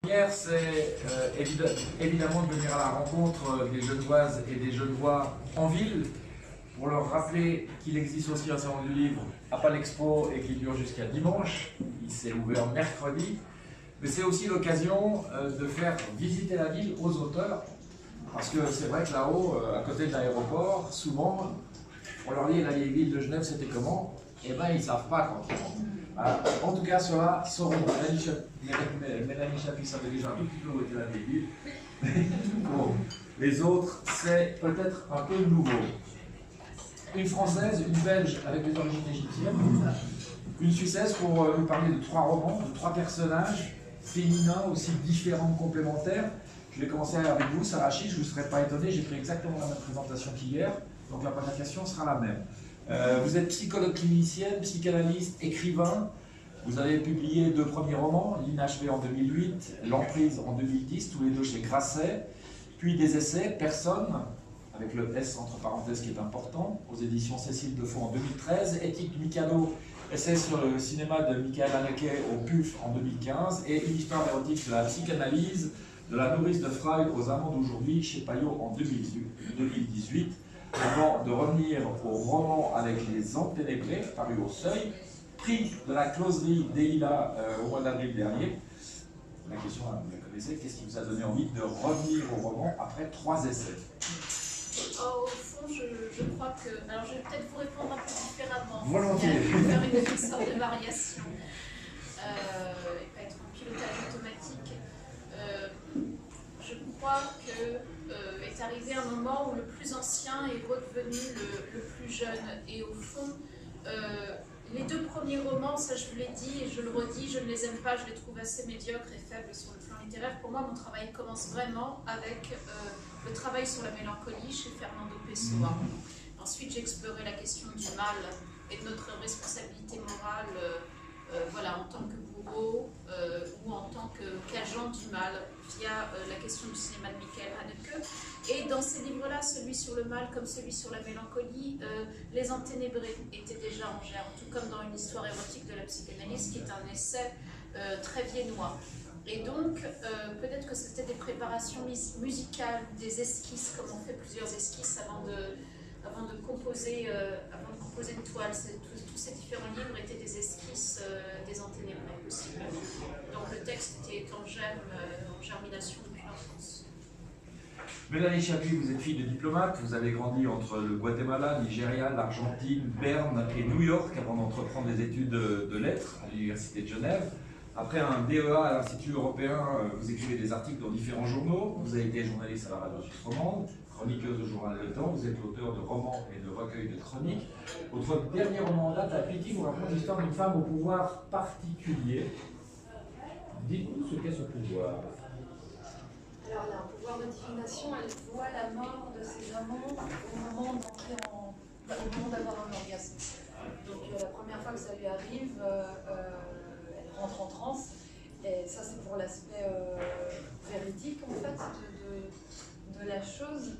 Hier, c'est évidemment de venir à la rencontre des Genevoises et des Genevois en ville pour leur rappeler qu'il existe aussi un salon du livre à Palexpo et qui dure jusqu'à dimanche. Il s'est ouvert mercredi. Mais c'est aussi l'occasion de faire visiter la ville aux auteurs. Parce que c'est vrai que là-haut, à côté de l'aéroport, souvent, on leur dit la vieille ville de Genève, c'était comment? Eh bien, ils ne savent pas quand ils vont. Voilà. En tout cas, ceux-là sauront. Mélanie Chapuis savait déjà un tout petit peu où était la vieille ville. Pour les autres, c'est peut-être un peu nouveau. Une Française, une Belge avec des origines égyptiennes, une Suissesse pour nous parler de 3 romans, de 3 personnages féminins aussi différents, complémentaires. Je vais commencer avec vous, Sarah Chiche, je ne vous serais pas étonné, j'ai pris exactement la même présentation qu'hier, donc la présentation sera la même. Vous êtes psychologue clinicienne, psychanalyste, écrivain. Vous avez publié 2 premiers romans, L'Inachevé en 2008, L'Emprise en 2010, tous les 2 chez Grasset, puis des essais, Personne, avec le S entre parenthèses qui est important, aux éditions Cécile Defaux en 2013, Éthique Mikado, essai sur le cinéma de Michael Haneke au PUF en 2015, et Une histoire érotique de la psychanalyse, de la nourrice de Freud aux amants d'aujourd'hui chez Payot en 2018. Avant de revenir au roman avec les Enténébrés, paru au Seuil, prix de la closerie d'Eila au mois d'avril dernier. La question, vous la connaissez, qu'est-ce qui vous a donné envie de revenir au roman après 3 essais? Au fond, je crois que... Alors, je vais peut-être vous répondre un peu différemment. Volontiers. Faire une sorte de variation et pas être en pilotage automatique. Je crois que est arrivé un moment où le plus ancien est redevenu le plus jeune. Et au fond, les 2 premiers romans, ça je vous l'ai dit et je le redis, je ne les aime pas, je les trouve assez médiocres et faibles sur le plan littéraire. Pour moi, mon travail commence vraiment avec le travail sur la mélancolie chez Fernando Pessoa. Ensuite, j'ai exploré la question du mal et de notre responsabilité morale voilà, en tant que bourreau ou en tant qu'agent du mal via la question du cinéma de Michael Haneke. Et dans ces livres-là, celui sur le mal comme celui sur la mélancolie, Les Enténébrés étaient déjà en germe, tout comme dans Une histoire érotique de la psychanalyse, qui est un essai très viennois. Et donc, peut-être que c'était des préparations musicales, des esquisses, comme on fait plusieurs esquisses avant de composer une toile. Tous ces différents livres étaient des esquisses des Enténébrés possibles. Donc le texte était en germination depuis l'enfance. Mélanie Chapuis, vous êtes fille de diplomate, vous avez grandi entre le Guatemala, Nigeria, l'Argentine, Berne et New York avant d'entreprendre des études de lettres à l'Université de Genève. Après un DEA à l'Institut européen, vous écrivez des articles dans différents journaux, vous avez été journaliste à la radio suisse romande, chroniqueuse au journal Le Temps, vous êtes l'auteur de romans et de recueils de chroniques. Votre dernier roman en date, La Pitié, vous raconte l'histoire d'une femme au pouvoir particulier. Dites-nous ce qu'est ce pouvoir. Alors, il y a un pouvoir de divination, elle voit la mort de ses amants au moment d'avoir un orgasme. Donc, la première fois que ça lui arrive, elle rentre en transe. Et ça, c'est pour l'aspect véridique, en fait, de la chose.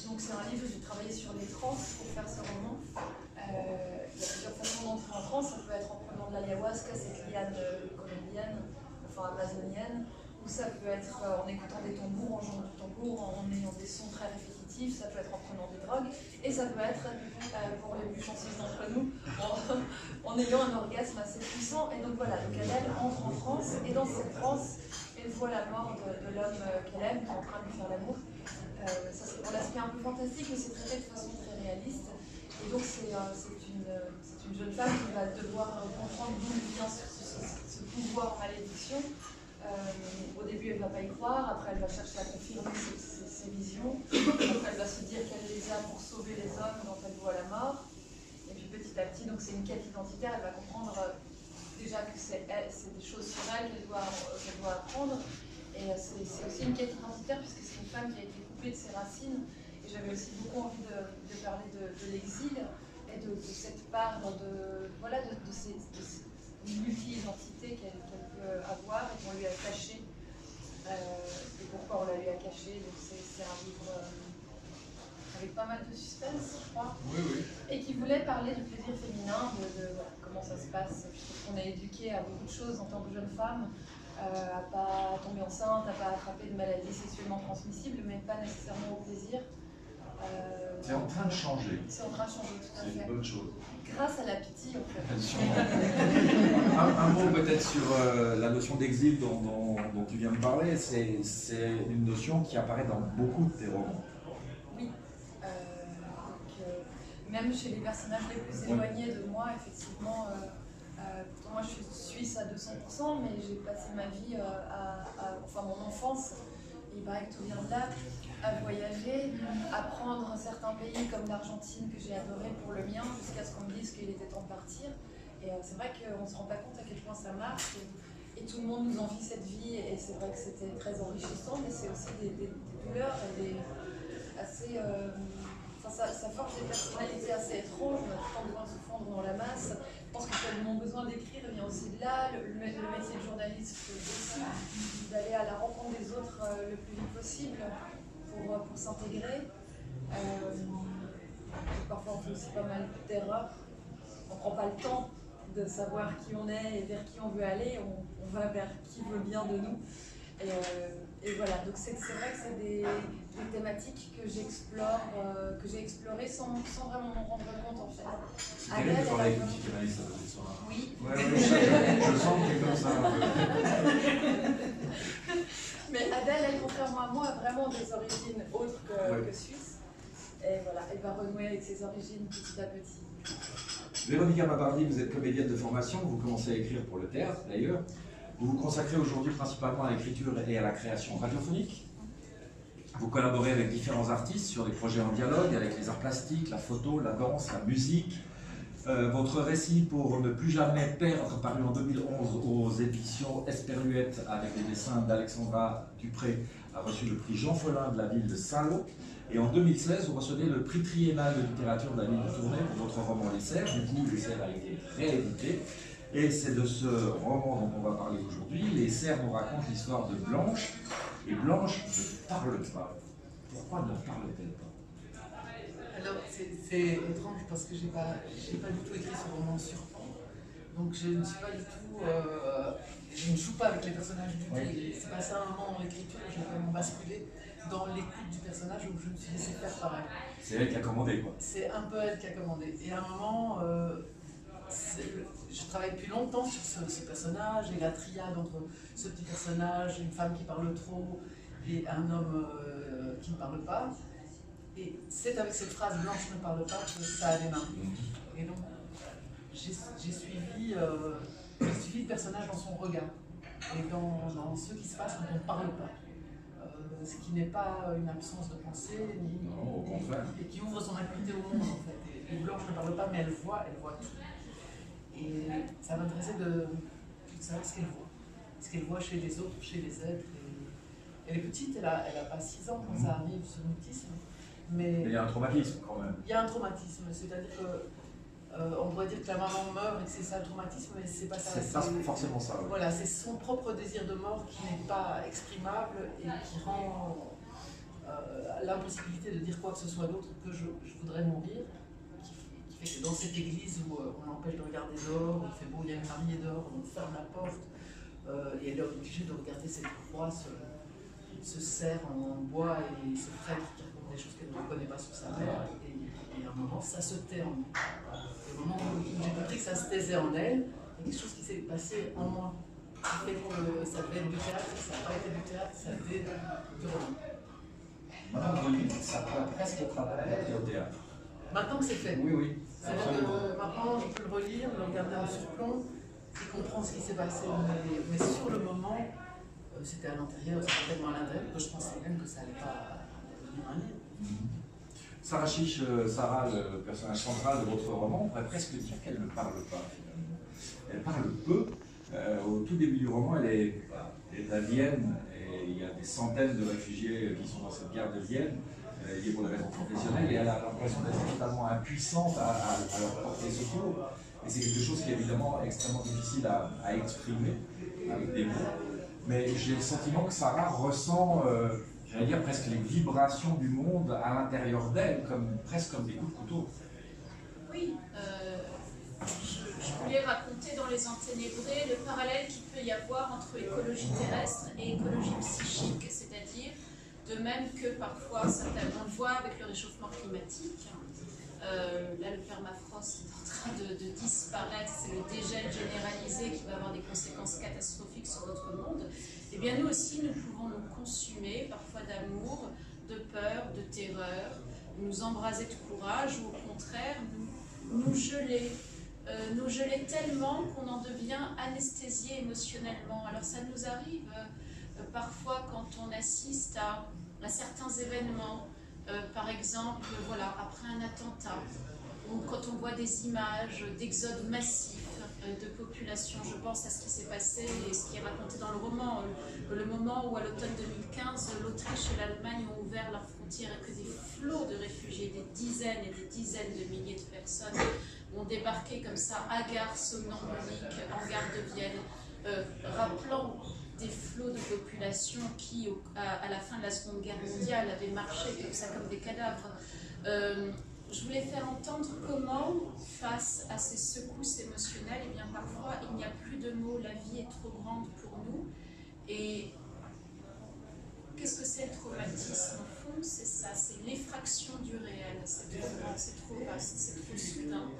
Donc, c'est un livre où j'ai travaillé sur les trans pour faire ce roman. Il y a plusieurs façons d'entrer en transe. Ça peut être en prenant de l'ayahuasca, cette liane colombienne, enfin amazonienne. Ou ça peut être en écoutant des tambours, en jouant du tambour, en ayant des sons très répétitifs, ça peut être en prenant des drogues, et ça peut être, pour les plus chanceuses d'entre nous, en ayant un orgasme assez puissant. Et donc voilà, donc elle entre en transe, et dans cette transe, elle voit la mort de l'homme qu'elle aime, qui est en train de lui faire l'amour. Ça c'est pour l'aspect un peu fantastique, mais c'est traité de façon très réaliste. Et donc c'est une jeune femme qui va devoir comprendre d'où vient ce pouvoir malédiction. Au début, elle ne va pas y croire, après, elle va chercher à confirmer ses visions, après, elle va se dire qu'elle les a pour sauver les hommes dont elle voit la mort, et puis petit à petit, donc c'est une quête identitaire, elle va comprendre déjà que c'est des choses sur elle qu'elle doit apprendre, et c'est aussi une quête identitaire puisque c'est une femme qui a été coupée de ses racines, et j'avais aussi beaucoup envie de parler de l'exil et de cette part de ces multi-identité qu'elle peut avoir et qu'on lui a caché. Et pourquoi on la lui a caché. Donc c'est un livre avec pas mal de suspense, je crois. Oui, oui. Et qui voulait parler du plaisir féminin, de voilà, comment ça se passe, puisqu'on est éduqué à beaucoup de choses en tant que jeune femme, à pas tomber enceinte, à pas attraper de maladies sexuellement transmissibles, mais pas nécessairement au plaisir. C'est en train de changer. C'est en train de changer, tout à C'est une fait. bonne chose. Grâce à la pitié, en fait. Un mot peut-être sur la notion d'exil dont tu viens de parler. C'est une notion qui apparaît dans beaucoup de tes romans. Oui. Même chez les personnages les plus éloignés de moi, effectivement, pourtant moi je suis suisse à 200%, mais j'ai passé ma vie, enfin mon enfance, et il paraît que tout vient de là, à voyager, à prendre certains pays comme l'Argentine que j'ai adoré pour le mien, jusqu'à ce qu'on me dise qu'il était temps de partir. Et c'est vrai qu'on ne se rend pas compte à quel point ça marche, et tout le monde nous envie cette vie, et c'est vrai que c'était très enrichissant, mais c'est aussi des douleurs et assez... ça forge des personnalités assez étranges, on a tout le temps besoin de se fondre dans la masse. Je pense que mon besoin d'écrire vient aussi de là, le métier de journaliste aussi, d'aller à la rencontre des autres le plus vite possible pour s'intégrer. Parfois on fait aussi pas mal d'erreurs, on ne prend pas le temps de savoir qui on est et vers qui on veut aller, on va vers qui veut bien de nous. Et voilà, donc c'est vrai que c'est des thématiques que j'explore, que j'ai explorées sans vraiment m'en rendre compte en fait. C'est terrible de parler avec une psychanalyste à côté de soi. Oui. Je sens que c'est comme ça un peu. Mais Adèle, elle, contrairement à moi, a vraiment des origines autres que suisses. Et voilà, elle va renouer avec ses origines petit à petit. Véronica Mabardi, vous êtes comédienne de formation, vous commencez à écrire pour le théâtre d'ailleurs. Vous vous consacrez aujourd'hui principalement à l'écriture et à la création radiophonique. Vous collaborez avec différents artistes sur des projets en dialogue avec les arts plastiques, la photo, la danse, la musique. Votre récit pour ne plus jamais perdre, paru en 2011 aux éditions Esperluette avec les dessins d'Alexandra Dupré, a reçu le prix Jean Follin de la ville de Saint-Lô. Et en 2016, vous recevez le prix triennal de littérature de la ville de Tournai pour votre roman Les Serres. Du coup, Les Serres a été réédité. Et c'est de ce roman dont on va parler aujourd'hui. Les Serres nous racontent l'histoire de Blanche. Et Blanche ne parle pas. Pourquoi ne parle-t-elle pas? Alors, c'est étrange parce que j'ai pas du tout écrit ce roman sur fond. Donc, je ne suis pas du tout. Je ne joue pas avec les personnages du tout. Oui. C'est passé un moment en écriture où j'ai vraiment basculé dans l'écoute du personnage où je me suis laissé faire pareil. C'est elle qui a commandé, quoi. C'est un peu elle qui a commandé. Et à un moment, je travaille depuis longtemps sur ce personnage et la triade entre ce petit personnage, une femme qui parle trop et un homme qui ne parle pas. Et c'est avec cette phrase « Blanche ne parle pas » que ça a démarré. Et donc, j'ai suivi le personnage dans son regard et dans ce qui se passe quand on ne parle pas. Ce qui n'est pas une absence de pensée, non, au contraire. Et qui ouvre son acuité au monde en fait. Et Blanche ne parle pas, mais elle voit tout. Et ça m'intéressait de savoir ce qu'elle voit chez les autres, chez les êtres. Elle est petite, elle a pas 6 ans quand ça arrive, ce mutisme. Mais il y a un traumatisme quand même. Il y a un traumatisme, c'est-à-dire que on pourrait dire que la maman meurt et que c'est ça le traumatisme, mais c'est pas ça. C'est pas forcément ça. Oui. Voilà, c'est son propre désir de mort qui n'est pas exprimable et qui rend l'impossibilité de dire quoi que ce soit d'autre que je voudrais mourir, qui fait que dans cette église où on l'empêche de regarder dehors, il fait beau, il y a une mariée dehors, on ferme la porte et elle est obligée de regarder cette croix, ce cerf en bois et ce prêtre qui raconte des choses qu'elle ne connaît pas sur sa mère. Et à un moment, ça se tait en nous. Au moment où j'ai compris que ça se taisait en elle, il y a quelque chose qui s'est passé en moi. Qui fait que ça devait être du théâtre, ça n'a pas été du théâtre, ça a été du roman. Maintenant, ça pourrait presque être adapté au théâtre. Maintenant que c'est fait. Oui, oui. Maintenant, je peux le relire, le regarder en surplomb et comprendre ce qui s'est passé. Mais sur le moment, c'était à l'intérieur, c'était tellement à l'intérieur que je pensais même que ça n'allait pas devenir un livre. Sarah Chiche, Sarah, le personnage central de votre roman, on pourrait presque dire qu'elle ne parle pas finalement. Elle parle peu. Au tout début du roman, elle est à Vienne et il y a des centaines de réfugiés qui sont dans cette gare de Vienne, liés pour des raisons professionnelles, et elle a l'impression d'être totalement impuissante à leur porter secours. Et c'est quelque chose qui est évidemment extrêmement difficile à exprimer avec des mots. Mais j'ai le sentiment que Sarah ressent, j'allais dire, presque les vibrations du monde à l'intérieur d'elle, presque comme des coups de couteau. Oui, je voulais raconter dans Les Enténébrés le parallèle qu'il peut y avoir entre écologie terrestre et écologie psychique, c'est-à-dire de même que parfois, on le voit avec le réchauffement climatique, là le permafrost est en train de disparaître, c'est le dégel généralisé qui va avoir des conséquences catastrophiques sur notre monde, et bien nous aussi nous pouvons nous consumer parfois d'amour, de peur, de terreur, nous embraser de courage ou au contraire nous geler tellement qu'on en devient anesthésié émotionnellement. Alors ça nous arrive parfois quand on assiste à certains événements, par exemple voilà, après un attentat, ou quand on voit des images d'exode massif de population. Je pense à ce qui s'est passé et ce qui est raconté dans le roman, le moment où à l'automne 2015, l'Autriche et l'Allemagne ont ouvert leurs frontières et que des flots de réfugiés, des dizaines et des dizaines de milliers de personnes ont débarqué comme ça, hagards, somnambuliques, en gare de Vienne, rappelant des flots de population qui, à la fin de la Seconde Guerre mondiale, avaient marché comme ça, comme des cadavres. Je voulais faire entendre comment, face à ces secousses émotionnelles, eh bien parfois il n'y a plus de mots, la vie est trop grande pour nous. Et qu'est-ce que c'est le traumatisme? Au fond, c'est ça, c'est l'effraction du réel. C'est trop grand, c'est trop vaste, c'est trop soudain.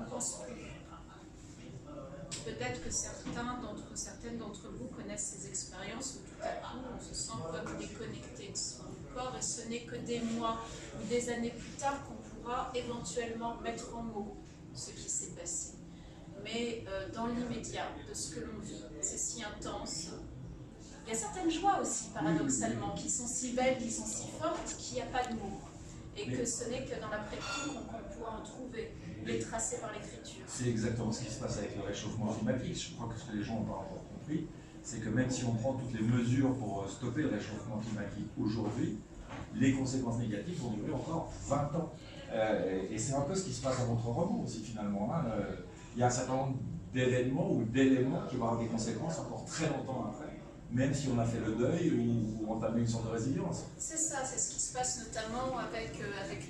On pense plus. Peut-être que certaines d'entre vous connaissent ces expériences où tout à coup on se sent comme déconnecté de son corps et ce n'est que des mois ou des années plus tard qu'on pourra éventuellement mettre en mots ce qui s'est passé. Mais dans l'immédiat de ce que l'on vit, c'est si intense. Il y a certaines joies aussi, paradoxalement, qui sont si belles, qui sont si fortes, qu'il n'y a pas de mots. Et que ce n'est que dans l'après-coup qu'on pourra en trouver, les tracés par l'écriture. C'est exactement ce qui se passe avec le réchauffement climatique. Je crois que ce que les gens n'ont pas encore compris, c'est que même si on prend toutes les mesures pour stopper le réchauffement climatique aujourd'hui, les conséquences négatives vont durer encore 20 ans. Et c'est un peu ce qui se passe dans votre roman aussi, finalement. Hein. Il y a un certain nombre d'événements ou d'éléments qui vont avoir des conséquences encore très longtemps après, même si on a fait le deuil ou entamé une sorte de résilience. C'est ça, c'est ce qui se passe notamment avec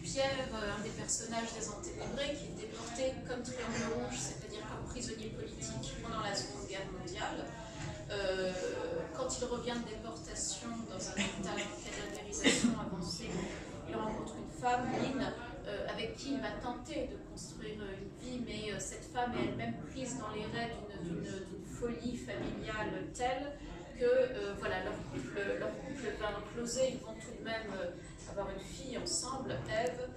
Pierre, un des personnages des Enténébrés, qui est déporté comme triangle rouge, c'est-à-dire comme prisonnier politique pendant la Seconde Guerre mondiale. Quand il revient de déportation dans un état de cadavérisation avancée, il rencontre une femme, Lynn, avec qui il va tenter de construire une vie, mais cette femme est elle-même prise dans les raies d'une folie familiale telle que voilà, leur couple va imploser, ils vont tout de même avoir une fille ensemble, Ève,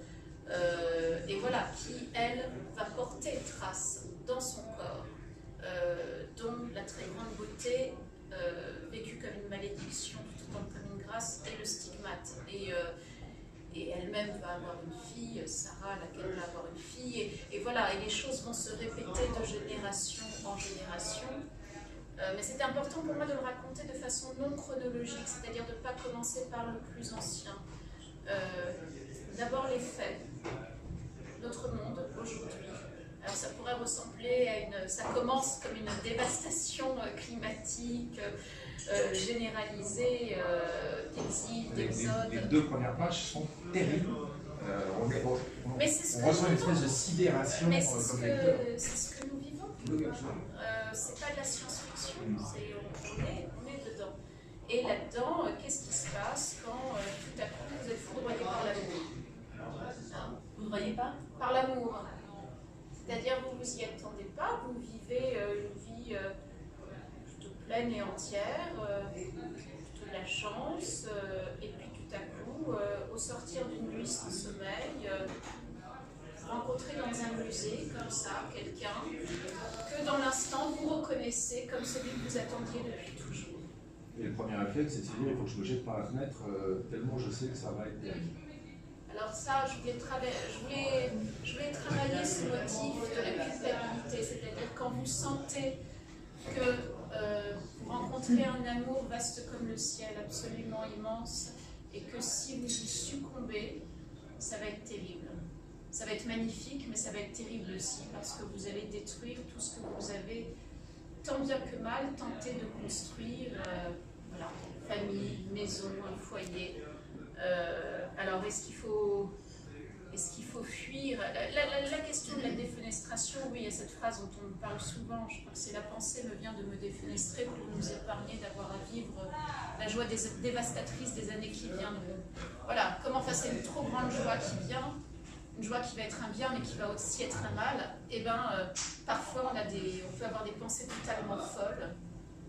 et voilà, qui, elle, va porter trace dans son corps, dont la très grande beauté, vécue comme une malédiction, tout autant comme une grâce, est le stigmate. Et elle-même va avoir une fille, Sarah, laquelle va avoir une fille, et voilà, et les choses vont se répéter de génération en génération. Mais c'était important pour moi de le raconter de façon non chronologique, c'est-à-dire de ne pas commencer par le plus ancien. D'abord les faits. Notre monde, aujourd'hui, alors ça pourrait ressembler à une... Ça commence comme une dévastation climatique généralisée, d'exil, d'exode. Les deux premières pages sont terribles. On ressent une espèce de sidération. Mais c'est ce que nous vivons. C'est pas de la science-fiction, on est dedans. Et là-dedans, qu'est-ce qui se passe quand tout à coup vous êtes foudroyé par l'amour? Vous ne voyez pas? Par l'amour. C'est-à-dire vous vous y attendez pas, vous vivez une vie plutôt pleine et entière, plutôt de la chance, et puis tout à coup, au sortir d'une nuit sans sommeil, vous rencontrez dans un musée, comme ça, quelqu'un que dans l'instant vous reconnaissez comme celui que vous attendiez depuis toujours. Et le premier réflexe, c'est de se dire il faut que je me jette par la fenêtre, tellement je sais que ça va être terrible. Alors ça, je voulais travailler ce motif de la culpabilité, c'est-à-dire quand vous sentez que vous rencontrez un amour vaste comme le ciel, absolument immense, et que si vous y succombez, ça va être terrible. Ça va être magnifique, mais ça va être terrible aussi, parce que vous allez détruire tout ce que vous avez, tant bien que mal, tenté de construire, voilà, famille, maison, un foyer. Alors, est-ce est-ce qu'il faut fuir? La question de la défenestration, oui, il y a cette phrase dont on parle souvent, je crois que c'est la pensée me vient de me défenestrer pour nous épargner d'avoir à vivre la joie dévastatrice des années qui viennent. Voilà, comment face à une trop grande joie qui vient, une joie qui va être un bien mais qui va aussi être un mal, et parfois on peut avoir des pensées totalement folles,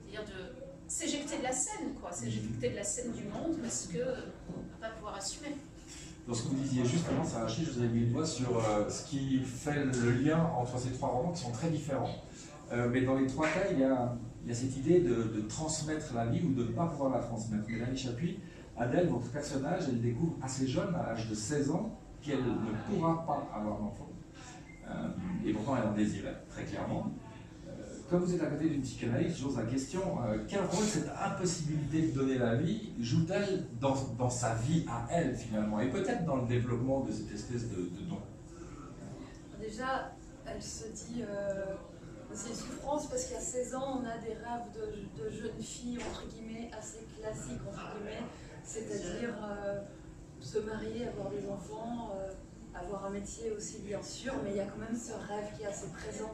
c'est-à-dire de s'éjecter de la scène, quoi, s'éjecter de la scène du monde parce qu'on ne va pas pouvoir assumer. Dans ce que vous disiez justement, Sarah Chiche, je vous avais mis le doigt sur ce qui fait le lien entre ces trois romans qui sont très différents. Mais dans les trois cas, il y a cette idée de transmettre la vie ou de ne pas pouvoir la transmettre. Mélanie Chapuis, Adèle, votre personnage, elle découvre assez jeune, à l'âge de 16 ans, qu'elle ne pourra pas avoir d'enfant. Et pourtant, elle en désirait, très clairement. Comme vous êtes à côté d'une psychanalyste, j'ose la question, quel rôle cette impossibilité de donner la vie joue-t-elle dans sa vie à elle, finalement, et peut-être dans le développement de cette espèce de don? Déjà, elle se dit, c'est une souffrance parce qu'à 16 ans, on a des rêves de jeune fille, entre guillemets, assez classiques, entre guillemets, c'est-à-dire se marier, avoir des enfants, avoir un métier aussi, bien sûr, mais il y a quand même ce rêve qui est assez présent.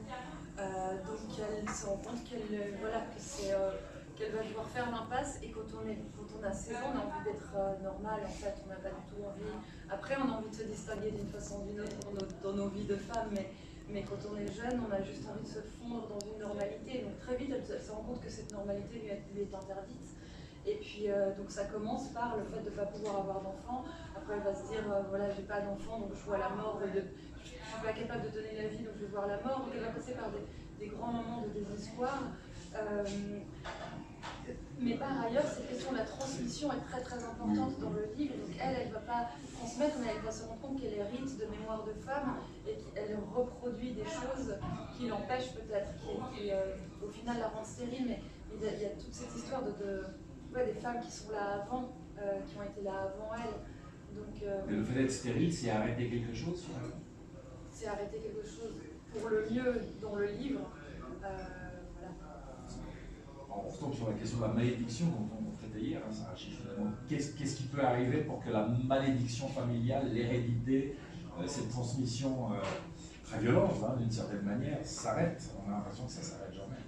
Donc elle se rend compte qu'elle va devoir faire l'impasse, et quand on a 16 ans, on a envie d'être normal, en fait, on n'a pas du tout envie. Après, on a envie de se distinguer d'une façon ou d'une autre dans nos vies de femmes, mais quand on est jeune, on a juste envie de se fondre dans une normalité. Donc très vite, elle se rend compte que cette normalité lui est interdite. Et puis, donc ça commence par le fait de ne pas pouvoir avoir d'enfant. Après, elle va se dire, voilà, j'ai pas d'enfant, donc je vois la mort, je suis pas capable de donner la vie, donc je vais voir la mort. Donc elle va passer par des grands moments de désespoir. Mais par ailleurs, cette question de la transmission est très très importante dans le livre. Donc elle ne va pas transmettre, mais elle va se rendre compte qu'elle hérite de mémoire de femme et qu'elle reproduit des choses qui l'empêchent peut-être, qui au final la rendent stérile. Mais il y a toute cette histoire des femmes qui sont là avant, qui ont été là avant elle. Donc, mais le fait d'être stérile, c'est arrêter quelque chose finalement? C'est arrêter quelque chose pour le mieux dans le livre. Voilà. On retombe sur la question de la malédiction dont on traitait hier, hein, Sarah Chiche, finalement. Qu'est-ce qui peut arriver pour que la malédiction familiale, l'hérédité, cette transmission très violente, hein, d'une certaine manière, s'arrête? On a l'impression que ça ne s'arrête jamais.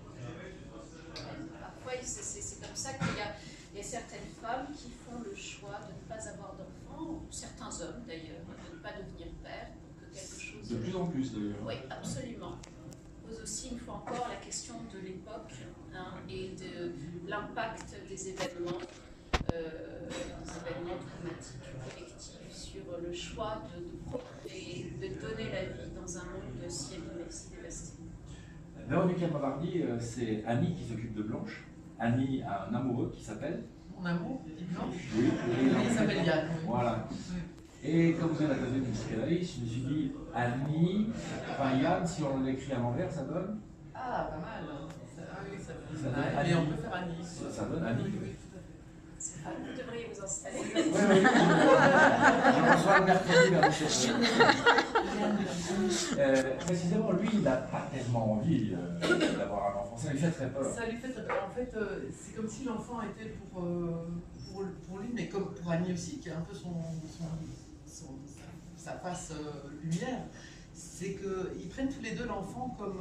Parfois, c'est comme ça qu'il y a certaines femmes qui font le choix de ne pas avoir d'enfants, ou certains hommes d'ailleurs, de ne pas devenir père, pour que quelque chose... De plus en plus d'ailleurs. Oui, absolument. Pose aussi une fois encore la question de l'époque, hein, et de l'impact des événements traumatiques collectifs sur le choix de procréer, de donner la vie dans un monde si abîmé, si dévasté. Véronique Amavardi, c'est Annie qui s'occupe de Blanche. Annie a un amoureux qui s'appelle... Mon amour, dit Blanche. Oui, il s'appelle Yann. Voilà. Et comme vous êtes à côté d'une psychanalyste, je me suis dit, Annie, enfin Yann, si on l'écrit à l'envers, ça donne? Ah, pas mal. Ah oui, ça donne donne. Annie. Mais on peut faire Annie. Ça donne Annie. Oui, tout à fait. Vous devriez vous installer. Oui, oui. Je reçois le mercredi vers 17h. Précisément, lui, il n'a pas tellement envie d'avoir un enfant. Ça lui fait très peur. Ça lui fait très peur. En fait, c'est comme si l'enfant était pour lui, mais comme pour Annie aussi, qui est un peu sa face lumière. C'est qu'ils prennent tous les deux l'enfant comme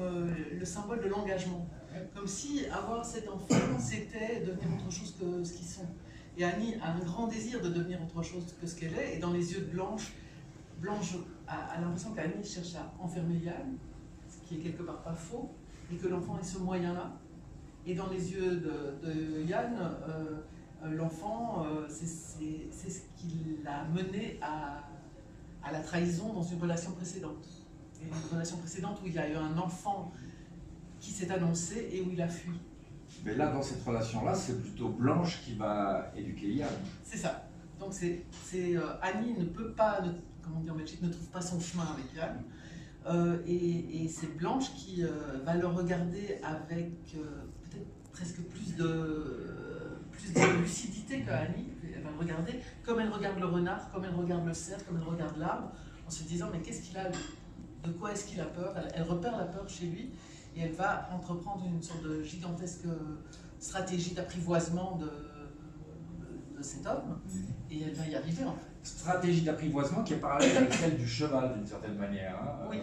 le symbole de l'engagement. Comme si avoir cet enfant, c'était devenir autre chose que ce qu'ils sont. Et Annie a un grand désir de devenir autre chose que ce qu'elle est. Et dans les yeux de Blanche a l'impression qu'Annie cherche à enfermer Yann, ce qui est quelque part pas faux, et que l'enfant est ce moyen-là. Et dans les yeux de Yann, l'enfant, c'est ce qui l'a mené à la trahison dans une relation précédente. Et une relation précédente où il y a eu un enfant qui s'est annoncé et où il a fui. Mais là, dans cette relation-là, c'est plutôt Blanche qui va éduquer Yann. C'est ça. Donc Annie ne peut pas, comme on dit en Belgique, ne trouve pas son chemin avec Yann. Et c'est Blanche qui va le regarder avec peut-être presque plus de lucidité que Annie. Elle va le regarder comme elle regarde le renard, comme elle regarde le cerf, comme elle regarde l'arbre, en se disant mais qu'est-ce qu'il a, de quoi est-ce qu'il a peur? Elle repère la peur chez lui et elle va entreprendre une sorte de gigantesque stratégie d'apprivoisement de cet homme, et elle va y arriver en fait. Stratégie d'apprivoisement qui est parallèle avec celle du cheval d'une certaine manière. Hein. Oui.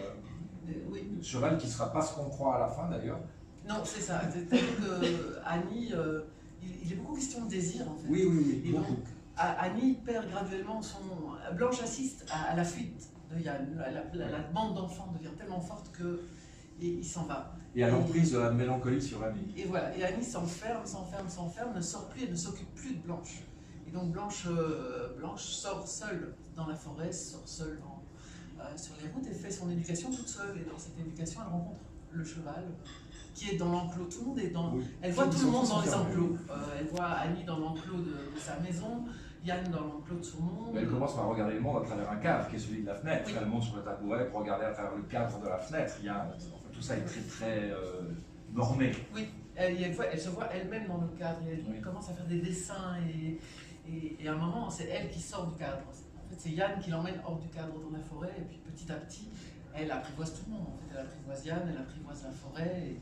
Oui. Le cheval qui ne sera pas ce qu'on croit à la fin d'ailleurs. Non, c'est ça. C'est-à-dire que Annie, il est beaucoup question de désir en fait. Oui, oui, oui, et beaucoup. donc, Annie perd graduellement son... Blanche assiste à la fuite de Yann. La demande d'enfant devient tellement forte que il s'en va. Et à l'emprise de la mélancolie sur Annie. Et voilà, et Annie s'enferme, ne sort plus et ne s'occupe plus de Blanche. Et donc Blanche sort seule dans la forêt, sort seule sur les routes et fait son éducation toute seule. Et dans cette éducation, elle rencontre le cheval qui est dans l'enclos. Tout le monde est dans... Oui. Elle voit tout le monde dans les enclos. Elle voit Annie dans l'enclos de sa maison, Yann dans l'enclos de son monde. Elle commence par regarder le monde à travers un cadre qui est celui de la fenêtre. Oui. Elle monte sur le tabouret pour regarder à travers le cadre de la fenêtre. Il y a, enfin, tout ça est très très normé. Oui, elle se voit elle-même dans le cadre. Elle Oui. commence à faire des dessins et à un moment, c'est elle qui sort du cadre. En fait, c'est Yann qui l'emmène hors du cadre dans la forêt et puis petit à petit, elle apprivoise tout le monde. En fait, elle apprivoise Yann, elle apprivoise la forêt.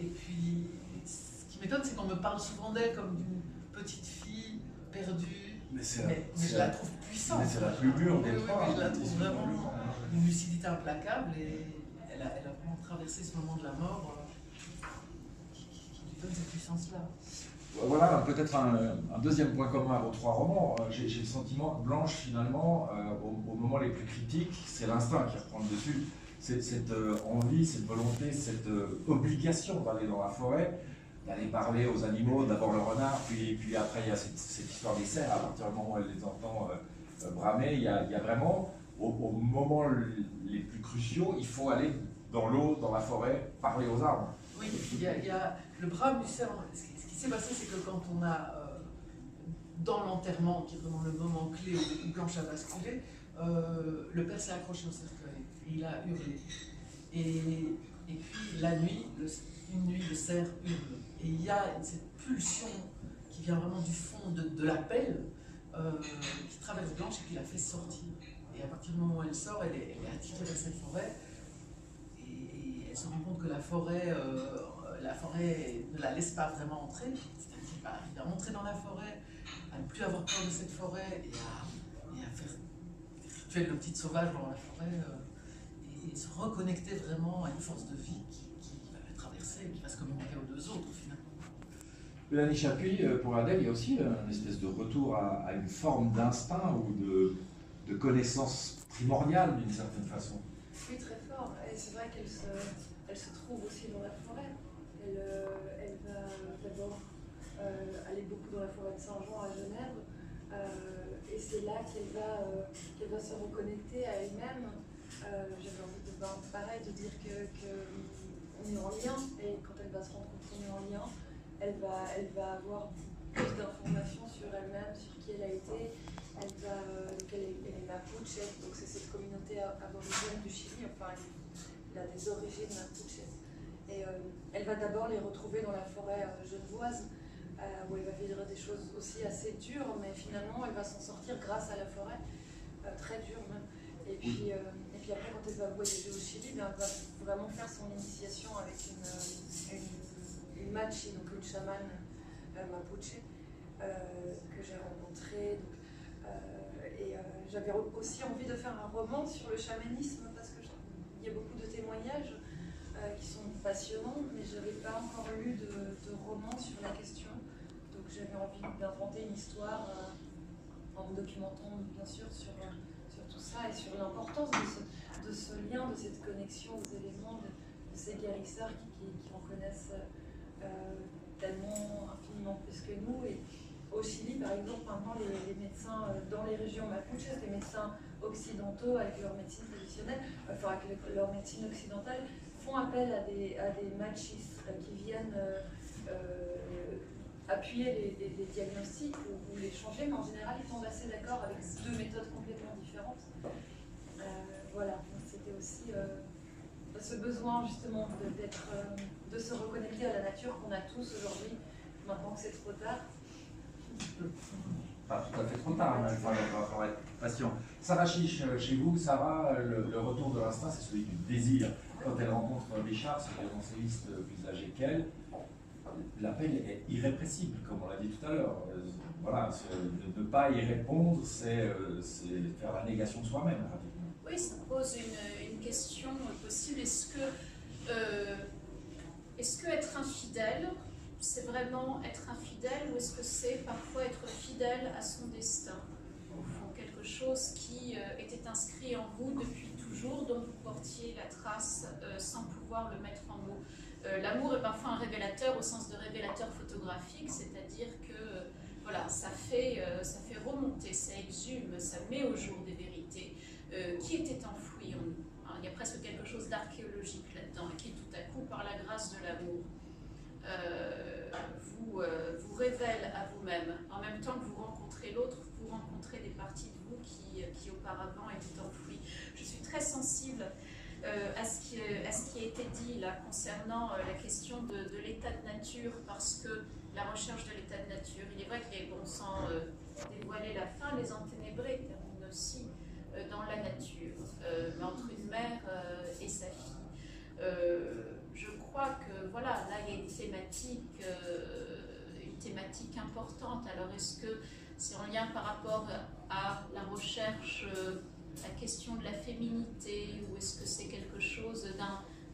Et puis, ce qui m'étonne, c'est qu'on me parle souvent d'elle comme d'une petite fille perdue. Mais je la trouve puissante. Mais c'est la plus mûre des trois. Oui, je la trouve vraiment d'une lucidité implacable et elle a vraiment traversé ce moment de la mort qui lui donne cette puissance-là. Voilà peut-être un deuxième point commun à vos trois romans. J'ai le sentiment que Blanche, finalement, au moment les plus critiques, c'est l'instinct qui reprend le dessus. Cette envie, cette volonté, cette obligation d'aller dans la forêt, d'aller parler aux animaux, d'abord le renard, puis après il y a cette histoire des cerfs, à partir du moment où elle les entend bramer, il y a vraiment, au moment les plus cruciaux, il faut aller dans l'eau, dans la forêt, parler aux arbres. Oui, il y a le brame du cerf. Ce qui s'est passé, c'est que quand on a, dans l'enterrement, qui est vraiment le moment clé où Blanche a basculé, le père s'est accroché au cercueil et il a hurlé. Et puis la nuit, une nuit, le cerf hurle. Et il y a cette pulsion qui vient vraiment du fond de l'appel qui traverse Blanche et qui la fait sortir. Et à partir du moment où elle sort, elle est attirée vers cette forêt. Et elle se rend compte que la forêt ne la laisse pas vraiment entrer. C'est-à-dire à entrer dans la forêt, à ne plus avoir peur de cette forêt et à faire des rituels de petite sauvage dans la forêt et se reconnecter vraiment à une force de vie qui va la traverser et qui va se communiquer aux deux autres finalement. Mélanie Chapuis, pour Adèle, il y a aussi une espèce de retour à une forme d'instinct ou de connaissance primordiale d'une certaine façon. Oui, très fort. Et c'est vrai qu'elle se trouve aussi dans la forêt. Elle va d'abord aller beaucoup dans la forêt de Saint-Jean à Genève. Et c'est là qu'elle va se reconnecter à elle-même. J'avais envie de dire qu'on est en lien. Et quand elle va se rendre compte qu'on est en lien, elle va avoir plus d'informations sur elle-même, sur qui elle a été. Elle est Mapuche, donc c'est cette communauté aborigène du Chili, enfin elle a des origines Mapuche. Et elle va d'abord les retrouver dans la forêt genevoise, où elle va vivre des choses aussi assez dures, mais finalement elle va s'en sortir grâce à la forêt, très dure même. Et puis après, quand elle va voyager au Chili, elle va vraiment faire son initiation avec une machi, donc une chamane Mapuche, que j'ai rencontrée. J'avais aussi envie de faire un roman sur le chamanisme parce qu'il y a beaucoup de témoignages qui sont passionnants, mais je n'avais pas encore lu de roman sur la question. Donc j'avais envie d'inventer une histoire en me documentant bien sûr sur tout ça et sur l'importance de ce lien, de cette connexion aux éléments, de ces guérisseurs qui en connaissent tellement infiniment plus que nous. Et au Chili, par exemple, maintenant, les médecins dans les régions mapuches, les médecins occidentaux avec leur médecine traditionnelle, enfin avec leur médecine occidentale, font appel à des machis qui viennent appuyer les diagnostics ou les changer, mais en général, ils tombent assez d'accord avec deux méthodes complètement différentes. Voilà, c'était aussi ce besoin justement de se reconnecter à la nature qu'on a tous aujourd'hui, maintenant que c'est trop tard. Pas tout à fait trop tard, mais il faut être patient. Sarah Chiche, chez vous, Sarah, le retour de l'instinct, c'est celui du désir. Quand elle rencontre Richard, ce violoncelliste plus âgé qu'elle, la peine est irrépressible, comme on l'a dit tout à l'heure. Voilà, ne pas y répondre, c'est faire la négation de soi-même, pratiquement. Oui, ça pose une question possible. Est-ce que être infidèle, c'est vraiment être infidèle, ou est-ce que c'est parfois être fidèle à son destin? Au fond, quelque chose qui était inscrit en vous depuis toujours, dont vous portiez la trace sans pouvoir le mettre en mots. L'amour est parfois un révélateur au sens de révélateur photographique, c'est-à-dire que voilà, ça fait remonter, ça exhume, ça met au jour des vérités qui étaient enfouies en nous. Hein, il y a presque quelque chose d'archéologique là-dedans, et qui tout à coup, par la grâce de l'amour, vous révèle à vous-même. En même temps que vous rencontrez l'autre, vous rencontrez des parties de vous qui auparavant étaient enfouies. Je suis très sensible à ce qui a été dit là concernant la question de l'état de nature, parce que la recherche de l'état de nature, il est vrai qu'il est bon sans dévoiler la fin, les enténébrés terminent aussi dans la nature, mais entre une mère et sa fille. Je crois que voilà, là il y a une thématique importante. Alors est-ce que c'est en lien par rapport à la recherche, la question de la féminité, ou est-ce que c'est quelque chose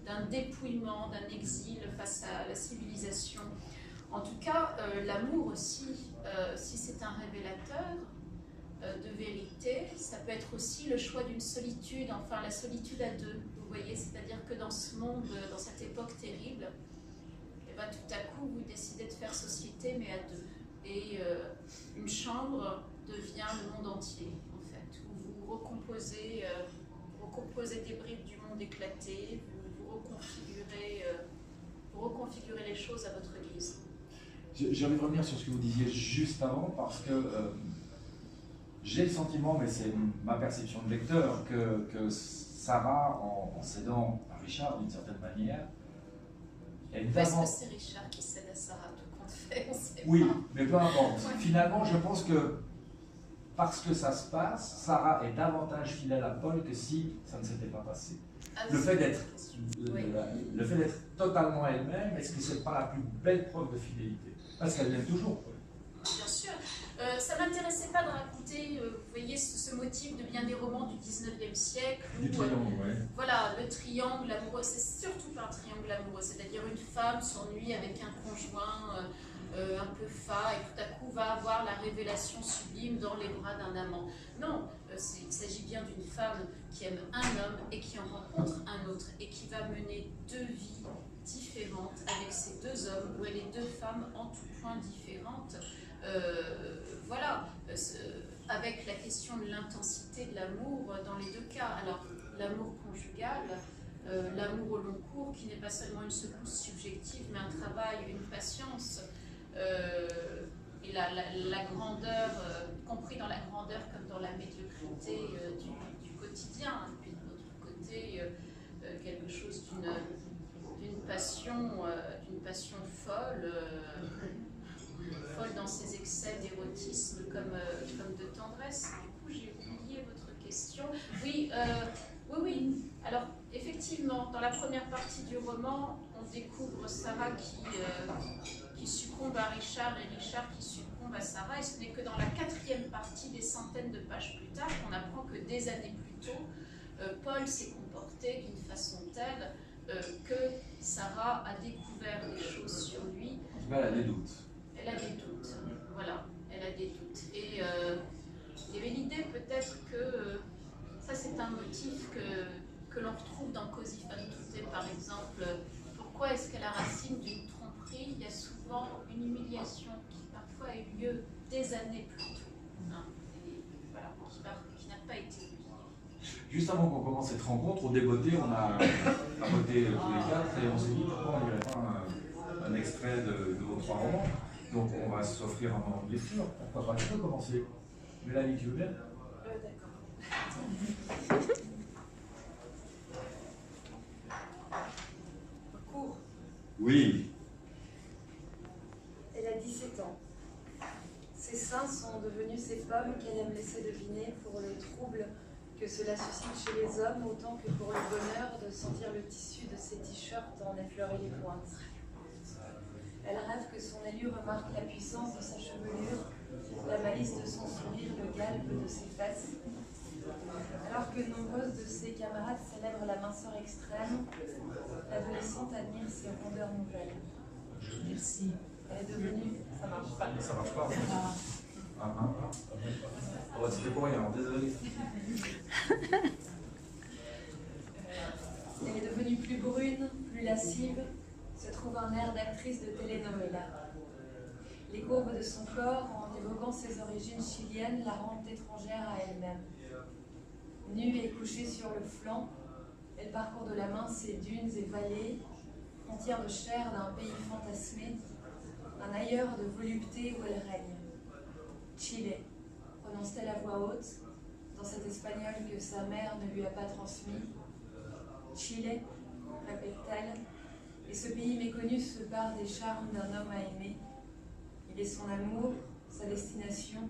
d'un dépouillement, d'un exil face à la civilisation? En tout cas, l'amour aussi, si c'est un révélateur de vérité, ça peut être aussi le choix d'une solitude, enfin la solitude à deux, vous voyez, c'est-à-dire que dans ce monde, dans cette époque terrible, et ben, tout à coup vous décidez de faire société mais à deux, et une chambre devient le monde entier en fait, où vous recomposez des bribes du monde éclaté, vous reconfigurez les choses à votre guise. J'ai envie de revenir sur ce que vous disiez juste avant, parce que j'ai le sentiment, mais c'est ma perception de lecteur, que Sarah, en cédant à Richard d'une certaine manière, Est-ce que c'est Richard qui cède à Sarah, tout compte fait, on sait oui, pas. mais peu importe. Finalement, je pense que parce que ça se passe, Sarah est davantage fidèle à Paul que si ça ne s'était pas passé. Ah, Le fait d'être oui. totalement elle-même, est-ce que c'est pas la plus belle preuve de fidélité? Parce qu'elle l'aime toujours. Bien sûr. Ça ne m'intéressait pas de raconter, vous voyez, ce motif de bien des romans du 19e siècle. Du triangle, ouais. Voilà, le triangle amoureux, c'est surtout pas un triangle amoureux, c'est-à-dire une femme s'ennuie avec un conjoint un peu fat et tout à coup va avoir la révélation sublime dans les bras d'un amant. Non, il s'agit bien d'une femme qui aime un homme et qui en rencontre un autre et qui va mener deux vies différentes avec ces deux hommes, où elle est deux femmes en tout point différentes. Voilà, avec la question de l'intensité de l'amour dans les deux cas. Alors, l'amour conjugal, l'amour au long cours, qui n'est pas seulement une secousse subjective, mais un travail, une patience, et la grandeur, compris dans la grandeur comme dans la médiocrité du quotidien, et puis de l'autre côté, quelque chose d'une passion folle, folle dans ses excès d'érotisme comme de tendresse. Du coup, j'ai oublié votre question. Oui, oui. Alors, effectivement, dans la première partie du roman, on découvre Sarah qui succombe à Richard et Richard qui succombe à Sarah. Et ce n'est que dans la 4e partie, des centaines de pages plus tard, qu'on apprend que des années plus tôt, Paul s'est comporté d'une façon telle que Sarah a découvert des choses sur lui. Elle a des doutes. Elle a des doutes, voilà, elle a des doutes. Et il y avait l'idée peut-être que ça c'est un motif que l'on retrouve dans Così fan tutte, par exemple. Pourquoi est-ce qu'à la racine d'une tromperie, il y a souvent une humiliation qui parfois a eu lieu des années plus tôt, hein, et voilà, qui n'a pas été vue. Juste avant qu'on commence cette rencontre, au débeauté, on a voté tous les quatre et on s'est dit pourquoi on n'irait pas un extrait de vos 3 romans. Donc on va s'offrir un moment de lecture. Pourquoi pas? Tu peux commencer. Mélanie, tu veux bien? D'accord. Cours. Oui. Elle a 17 ans. Ses seins sont devenus ces pommes qu'elle aime laisser deviner pour le trouble que cela suscite chez les hommes, autant que pour le bonheur de sentir le tissu de ses t-shirts en effleurer les pointes. Elle rêve son élu remarque la puissance de sa chevelure, la malice de son sourire, le galbe de ses fesses. Alors que nombreuses de ses camarades célèbrent la minceur extrême, l'adolescente admire ses rondeurs nouvelles. Merci. Elle est devenue... Ça marche pas. Ça marche pas. Oh, c'était pour rien, désolé. Elle est devenue plus brune, plus lascive, se trouve un air d'actrice de telenovela. Les courbes de son corps, en évoquant ses origines chiliennes, la rendent étrangère à elle-même. Nue et couchée sur le flanc, elle parcourt de la main ses dunes et vallées, frontières de chair d'un pays fantasmé, un ailleurs de volupté où elle règne. Chile, prononce-t-elle à voix haute, dans cet espagnol que sa mère ne lui a pas transmis. Chile, répète-t-elle, et ce pays méconnu se part des charmes d'un homme à aimer. Il est son amour, sa destination,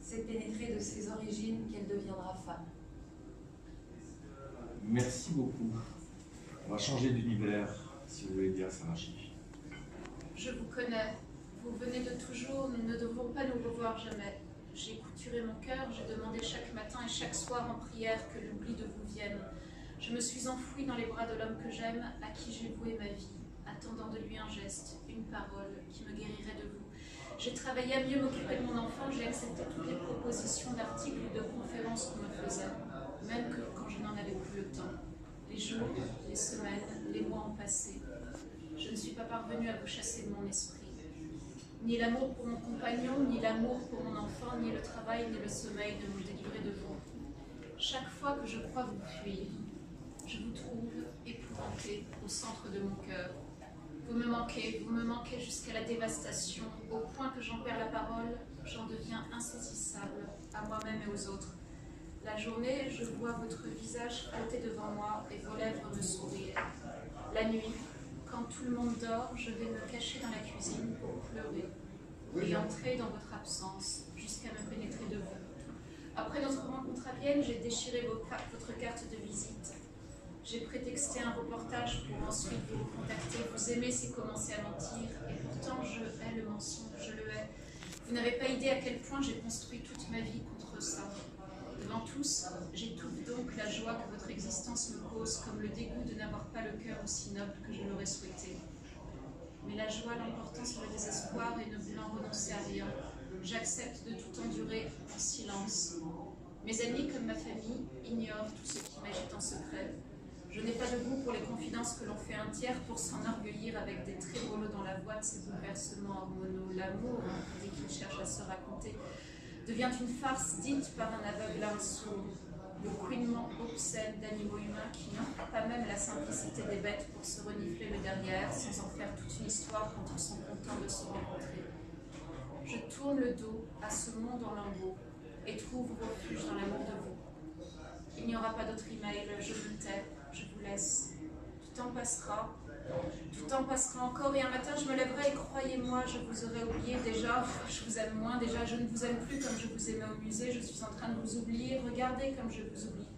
c'est pénétrer de ses origines qu'elle deviendra femme. Merci beaucoup. On va changer d'univers, si vous voulez bien, Sarachi. Je vous connais. Vous venez de toujours, nous ne devons pas nous revoir jamais. J'ai couturé mon cœur, j'ai demandé chaque matin et chaque soir en prière que l'oubli de vous vienne. Je me suis enfouie dans les bras de l'homme que j'aime, à qui j'ai voué ma vie, attendant de lui un geste, une parole qui me guérirait de vous. J'ai travaillé à mieux m'occuper de mon enfant, j'ai accepté toutes les propositions d'articles ou de conférences qu'on me faisait, même que quand je n'en avais plus le temps. Les jours, les semaines, les mois ont passé. Je ne suis pas parvenue à vous chasser de mon esprit. Ni l'amour pour mon compagnon, ni l'amour pour mon enfant, ni le travail, ni le sommeil ne m'ont délivré de vous. Chaque fois que je crois vous fuir, je vous trouve épouvanté au centre de mon cœur. Vous me manquez jusqu'à la dévastation, au point que j'en perds la parole, j'en deviens insaisissable, à moi-même et aux autres. La journée, je vois votre visage flotter devant moi et vos lèvres me sourire. La nuit, quand tout le monde dort, je vais me cacher dans la cuisine pour pleurer et entrer dans votre absence jusqu'à me pénétrer de vous. Après notre rencontre à Vienne, j'ai déchiré votre carte de visite. J'ai prétexté un reportage pour ensuite vous contacter. Vous aimez, c'est commencer à mentir, et pourtant je hais le mensonge, je le hais. Vous n'avez pas idée à quel point j'ai construit toute ma vie contre ça. Devant tous, j'étouffe donc la joie que votre existence me cause, comme le dégoût de n'avoir pas le cœur aussi noble que je l'aurais souhaité. Mais la joie l'emportant sur le désespoir et ne voulant renoncer à rien, j'accepte de tout endurer en silence. Mes amis comme ma famille ignorent tout ce qui m'agite en secret. Je n'ai pas de goût pour les confidences que l'on fait un tiers pour s'enorgueillir avec des trémolos dans la voix de ces bouleversements hormonaux. L'amour, dès qu'il cherche à se raconter, devient une farce dite par un aveugle à un sourd. Le couinement obscène d'animaux humains qui n'ont pas même la simplicité des bêtes pour se renifler le derrière sans en faire toute une histoire quand ils sont contents de se rencontrer. Je tourne le dos à ce monde en lambeaux et trouve refuge dans l'amour de vous. Il n'y aura pas d'autre email, je me tais, je vous laisse. Tout en passera encore et un matin je me lèverai et croyez-moi, je vous aurai oublié déjà, je vous aime moins, déjà je ne vous aime plus comme je vous aimais au musée, je suis en train de vous oublier, regardez comme je vous oublie.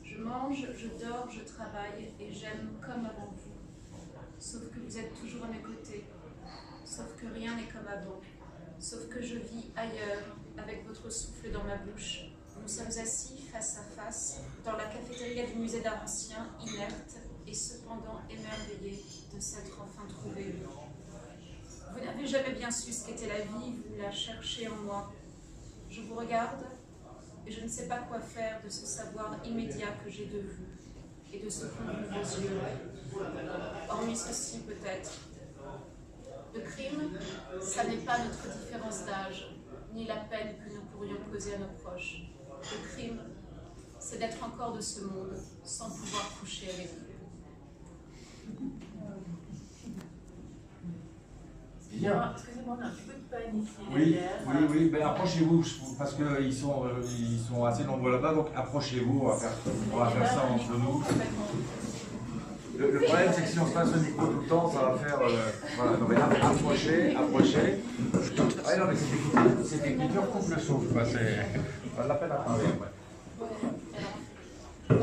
Je mange, je dors, je travaille et j'aime comme avant vous. Sauf que vous êtes toujours à mes côtés, sauf que rien n'est comme avant, sauf que je vis ailleurs avec votre souffle dans ma bouche. Nous sommes assis face à face dans la cafétéria du musée d'art ancien, inerte et cependant émerveillés de s'être enfin trouvés. Vous n'avez jamais bien su ce qu'était la vie, vous la cherchez en moi. Je vous regarde et je ne sais pas quoi faire de ce savoir immédiat que j'ai de vous et de ce qu'ont vu vos yeux. Hormis ceci peut-être. Le crime, ça n'est pas notre différence d'âge, ni la peine que nous pourrions causer à nos proches. Le crime, c'est d'être encore de ce monde sans pouvoir coucher avec vous. Bien. Excusez-moi, on a un petit peu de peine ici. Oui, derrière. oui, ben approchez-vous, parce qu'ils sont assez nombreux là-bas, donc approchez-vous, on va faire ça entre nous. Le problème, c'est que si on se passe le micro tout le temps, ça va faire... voilà, non mais approchez. Ah non, mais cette écriture coupe le souffle, quoi, c'est pas de la peine à parler. Oui.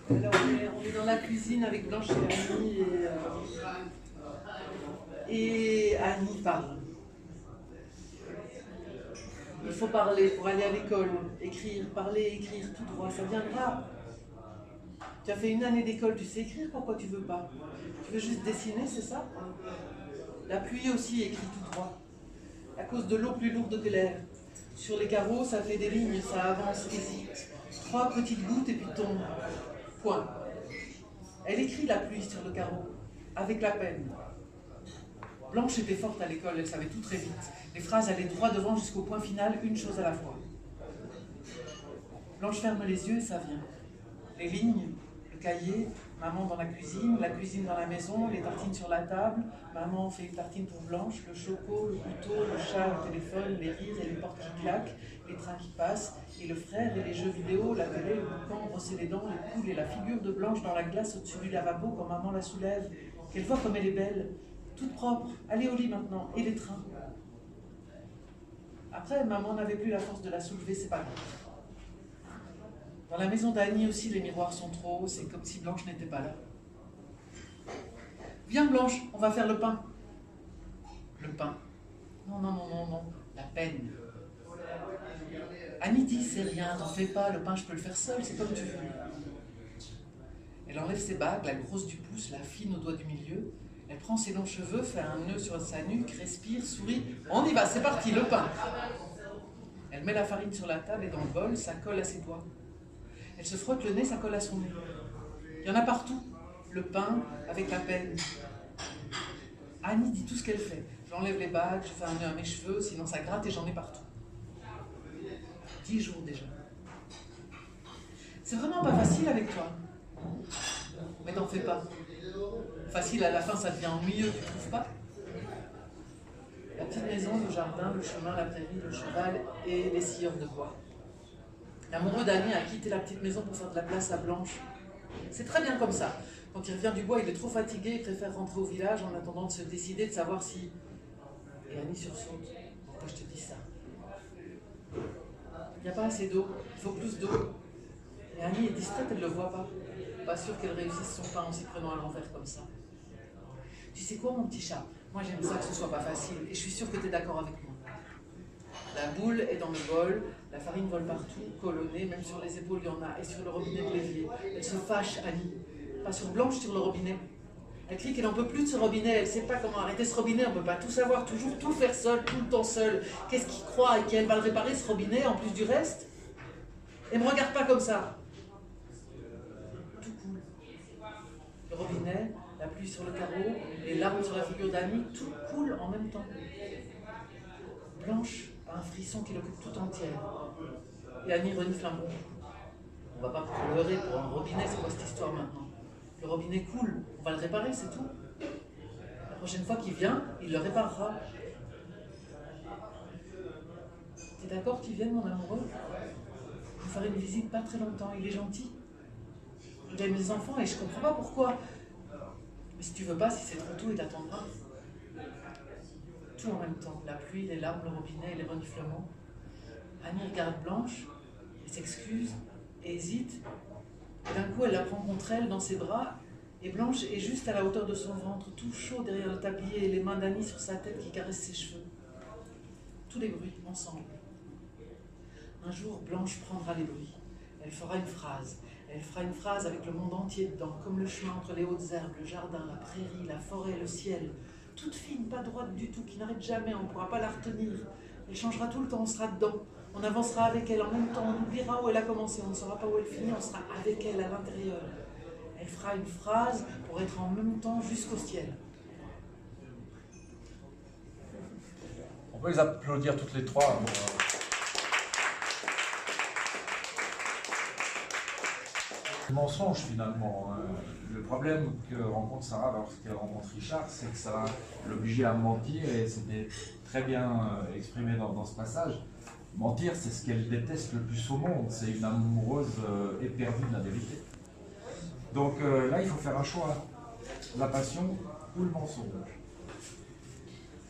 Alors, on est dans la cuisine avec Blanche et Annie et Et Annie parle. Il faut parler pour aller à l'école, écrire, parler, écrire tout droit, ça viendra. Tu as fait une année d'école, tu sais écrire, pourquoi tu veux pas? Tu veux juste dessiner, c'est ça? La pluie aussi écrit tout droit, à cause de l'eau plus lourde que l'air. Sur les carreaux, ça fait des lignes, ça avance, hésite. 3 petites gouttes et puis tombe. Point. Elle écrit la pluie sur le carreau, avec la peine. Blanche était forte à l'école, elle savait tout très vite. Les phrases allaient droit devant jusqu'au point final, une chose à la fois. Blanche ferme les yeux et ça vient. Les lignes, le cahier, maman dans la cuisine dans la maison, les tartines sur la table, maman fait une tartine pour Blanche, le choco, le couteau, le chat, le téléphone, les rires et les portes qui claquent, les trains qui passent, et le frère et les jeux vidéo, la télé, le boucan, brosser les dents, les poules et la figure de Blanche dans la glace au-dessus du lavabo quand maman la soulève. Qu'elle voit comme elle est belle, toute propre, allez au lit maintenant, et les trains. Après, maman n'avait plus la force de la soulever, c'est pas grave. Dans la maison d'Annie aussi, les miroirs sont trop hauts, c'est comme si Blanche n'était pas là. Viens Blanche, on va faire le pain. Le pain. Non, non, non, non, non, la peine. Annie dit, c'est rien, t'en fais pas, le pain je peux le faire seul, c'est comme tu veux. Elle enlève ses bagues, la grosse du pouce, la fine au doigt du milieu. Elle prend ses longs cheveux, fait un nœud sur sa nuque, respire, sourit. On y va, c'est parti, le pain. Elle met la farine sur la table et dans le bol, ça colle à ses doigts. Elle se frotte le nez, ça colle à son nez. Il y en a partout. Le pain avec la peine. Annie dit tout ce qu'elle fait. J'enlève les bagues, je fais un nœud à mes cheveux, sinon ça gratte et j'en ai partout. 10 jours déjà. C'est vraiment pas facile avec toi. Mais t'en fais pas. Facile à la fin, ça devient ennuyeux, tu trouves pas? La petite maison, le jardin, le chemin, la prairie, le cheval et les scieurs de bois. L'amoureux d'Annie a quitté la petite maison pour faire de la place à Blanche. C'est très bien comme ça. Quand il revient du bois, il est trop fatigué, il préfère rentrer au village en attendant de se décider, de savoir si... Et Annie sursaute. Pourquoi je te dis ça? Il n'y a pas assez d'eau, il faut plus d'eau. Et Annie est distraite, elle ne le voit pas. Pas sûre qu'elle réussisse son pain en s'y prenant à l'envers comme ça. Tu sais quoi, mon petit chat? Moi, j'aime ça que ce soit pas facile, et je suis sûre que tu es d'accord avec moi. La boule est dans le bol, la farine vole partout, colonnée, même sur les épaules il y en a, et sur le robinet de l'évier. Elle se fâche, Annie. Pas sur Blanche, sur le robinet. Elle crie qu'elle n'en peut plus de ce robinet, elle ne sait pas comment arrêter ce robinet, on ne peut pas tout savoir, toujours tout faire seul, tout le temps seul. Qu'est-ce qu'il croit et qu'elle va le réparer ce robinet en plus du reste? Et ne me regarde pas comme ça. Tout coule. Le robinet, la pluie sur le carreau, les larmes sur la figure d'Annie, tout coule en même temps. Blanche a un frisson qui l'occupe tout entière. Et Annie renifle un bon. On va pas pleurer pour un robinet, c'est quoi cette histoire maintenant? Le robinet coule, on va le réparer, c'est tout. La prochaine fois qu'il vient, il le réparera. T'es d'accord qu'il vienne, mon amoureux? Je vais faire une visite pas très longtemps, il est gentil. Il aime les enfants et je comprends pas pourquoi. Mais si tu veux pas, si c'est trop tôt, il t'attendra. Tout en même temps, la pluie, les larmes, le robinet et les reniflements. Annie regarde Blanche, elle s'excuse et hésite. D'un coup, elle la prend contre elle dans ses bras et Blanche est juste à la hauteur de son ventre, tout chaud derrière le tablier et les mains d'Annie sur sa tête qui caressent ses cheveux. Tous les bruits, ensemble. Un jour, Blanche prendra les bruits. Elle fera une phrase. Elle fera une phrase avec le monde entier dedans, comme le chemin entre les hautes herbes, le jardin, la prairie, la forêt, le ciel. Toute fine, pas droite du tout, qui n'arrête jamais, on ne pourra pas la retenir. Elle changera tout le temps, on sera dedans. On avancera avec elle en même temps, on oubliera où elle a commencé, on ne saura pas où elle finit, on sera avec elle à l'intérieur. Elle fera une phrase pour être en même temps jusqu'au ciel. On peut les applaudir toutes les trois. Mensonge finalement. Le problème que rencontre Sarah lorsqu'elle rencontre Richard, c'est que ça va l'obliger à mentir, et c'était très bien exprimé dans ce passage. Mentir, c'est ce qu'elle déteste le plus au monde, c'est une amoureuse éperdue de la vérité. Donc là, il faut faire un choix, la passion ou le mensonge.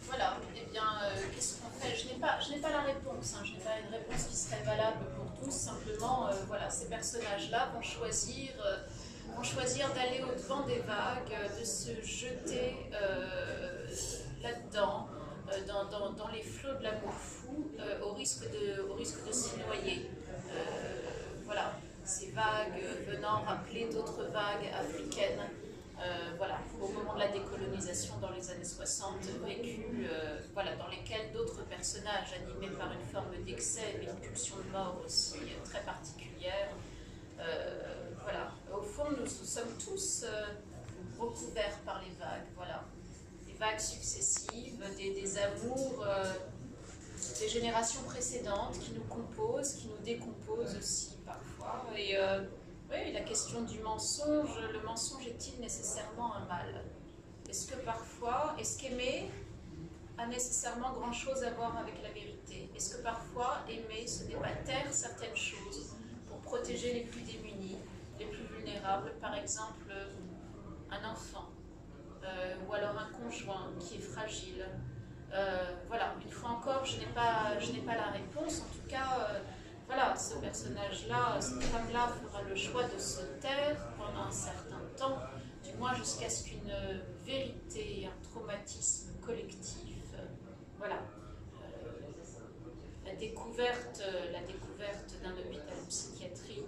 Voilà, eh bien, qu'est-ce qu'on fait? Je n'ai pas la réponse, je n'ai pas une réponse qui serait valable pour tous, simplement, voilà, ces personnages-là vont choisir d'aller au-devant des vagues, de se jeter dans les flots de l'amour fou, au risque de s'y noyer. Voilà, ces vagues venant rappeler d'autres vagues africaines. Voilà, au moment de la décolonisation dans les années 60, vécues, voilà, dans lesquelles d'autres personnages animés par une forme d'excès, mais une pulsion de mort aussi très particulière. Voilà, au fond, nous sommes tous recouverts par les vagues, voilà. Les vagues successives, des amours des générations précédentes qui nous composent, qui nous décomposent aussi parfois. Et oui, la question du mensonge, le mensonge est-il nécessairement un mal? Est-ce que parfois, est-ce qu'aimer a nécessairement grand-chose à voir avec la vérité? Est-ce que parfois, aimer, ce n'est pas taire certaines choses pour protéger les plus démunis, les plus vulnérables, par exemple un enfant, ou alors un conjoint qui est fragile? Voilà, une fois encore, je n'ai pas la réponse. En tout cas, voilà, ce personnage-là, cette femme-là fera le choix de se taire pendant un certain temps, du moins jusqu'à ce qu'une vérité, un traumatisme collectif, voilà, la découverte d'un hôpital psychiatrique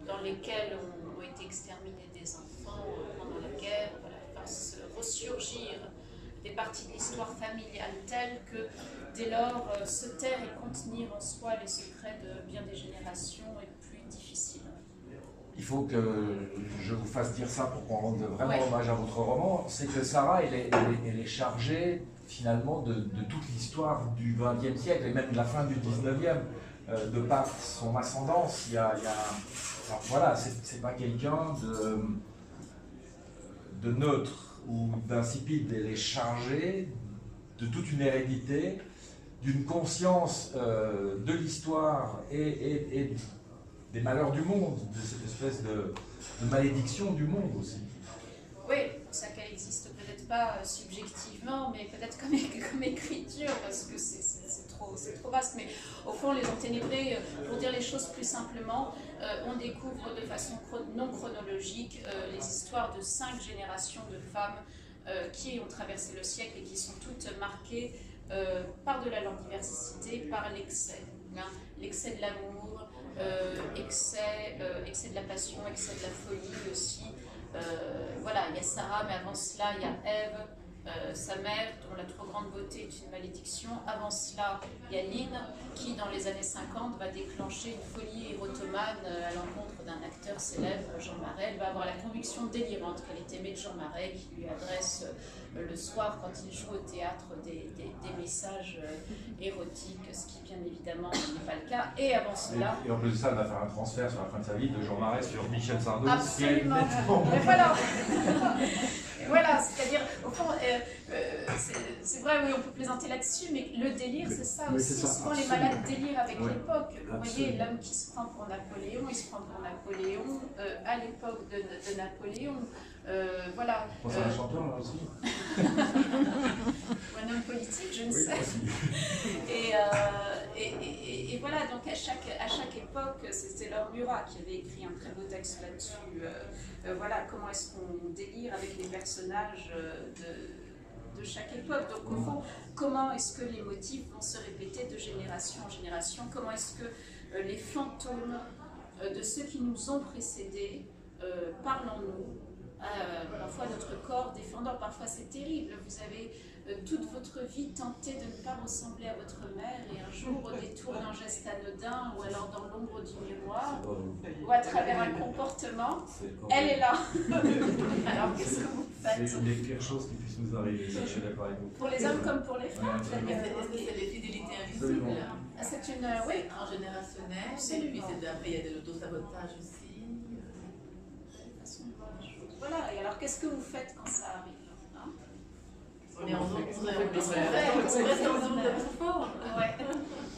dans lequel ont été exterminés des enfants pendant la guerre, voilà, fasse ressurgir des parties de l'histoire familiale telles que, dès lors, se taire et contenir en soi les secrets de bien des générations est plus difficile. Il faut que je vous fasse dire ça pour qu'on rende vraiment hommage à votre roman, c'est que Sarah, elle est chargée finalement de toute l'histoire du XXe siècle et même de la fin du XIXe, de par son ascendance. Alors voilà, c'est pas quelqu'un de neutre ou d'insipide, elle est chargée de toute une hérédité, d'une conscience de l'histoire et des malheurs du monde, de cette espèce de malédiction du monde aussi. Oui, c'est ça qu'elle existe peut-être pas subjectivement, mais peut-être comme écriture, parce que c'est trop vaste. Mais au fond, les Enténébrés, pour dire les choses plus simplement, on découvre de façon non chronologique les histoires de 5 générations de femmes qui ont traversé le siècle et qui sont toutes marquées par de la diversité, par l'excès. Hein, l'excès de l'amour, excès de la passion, excès de la folie aussi. Voilà, il y a Sarah, mais avant cela, il y a Ève, sa mère, dont la trop grande beauté est une malédiction. Avant cela, il y a Lynn, qui, dans les années 50, va déclencher une folie érotomane à l'encontre d'un acteur célèbre, Jean Marais. Elle va avoir la conviction délirante qu'elle est aimée de Jean Marais, qui lui adresse le soir, quand il joue au théâtre, des messages érotiques, ce qui, bien évidemment, n'est pas le cas. Et avant cela... Et en plus de ça, elle va faire un transfert sur la fin de sa vie de Jean Marais sur Michel Sardou. Absolument. Et voilà. Et voilà, c'est-à-dire, au fond, c'est vrai, oui, on peut plaisanter là-dessus, mais le délire, c'est ça aussi. Souvent, les malades délirent avec l'époque. Vous voyez, l'homme qui se prend pour Napoléon, il se prend pour Napoléon à l'époque de Napoléon. Voilà. On un chanteur là aussi. Ou un homme politique, je ne sais. Et voilà, donc à chaque époque, c'était Laure Murat qui avait écrit un très beau texte là-dessus. Voilà, comment est-ce qu'on délire avec les personnages de chaque époque. Donc au fond, comment est-ce que les motifs vont se répéter de génération en génération? Comment est-ce que les fantômes de ceux qui nous ont précédés parlent en nous? Parfois notre corps défendant, parfois c'est terrible. Vous avez toute votre vie tenté de ne pas ressembler à votre mère et un jour au détour d'un geste anodin ou alors dans l'ombre du miroir ou à travers un comportement, elle est là. Alors qu'est-ce que vous faites? C'est une des pires choses qui puissent nous arriver, ça, je suis d'accord avec vous. Pour les hommes comme pour les femmes. Est-ce que c'est des fidélités invisibles? C'est une, oui, Transgénérationnelle, et puis il y a de l'auto-sabotage aussi. Voilà, et alors qu'est-ce que vous faites quand ça arrive? On est en zone, on reste en zone de confort.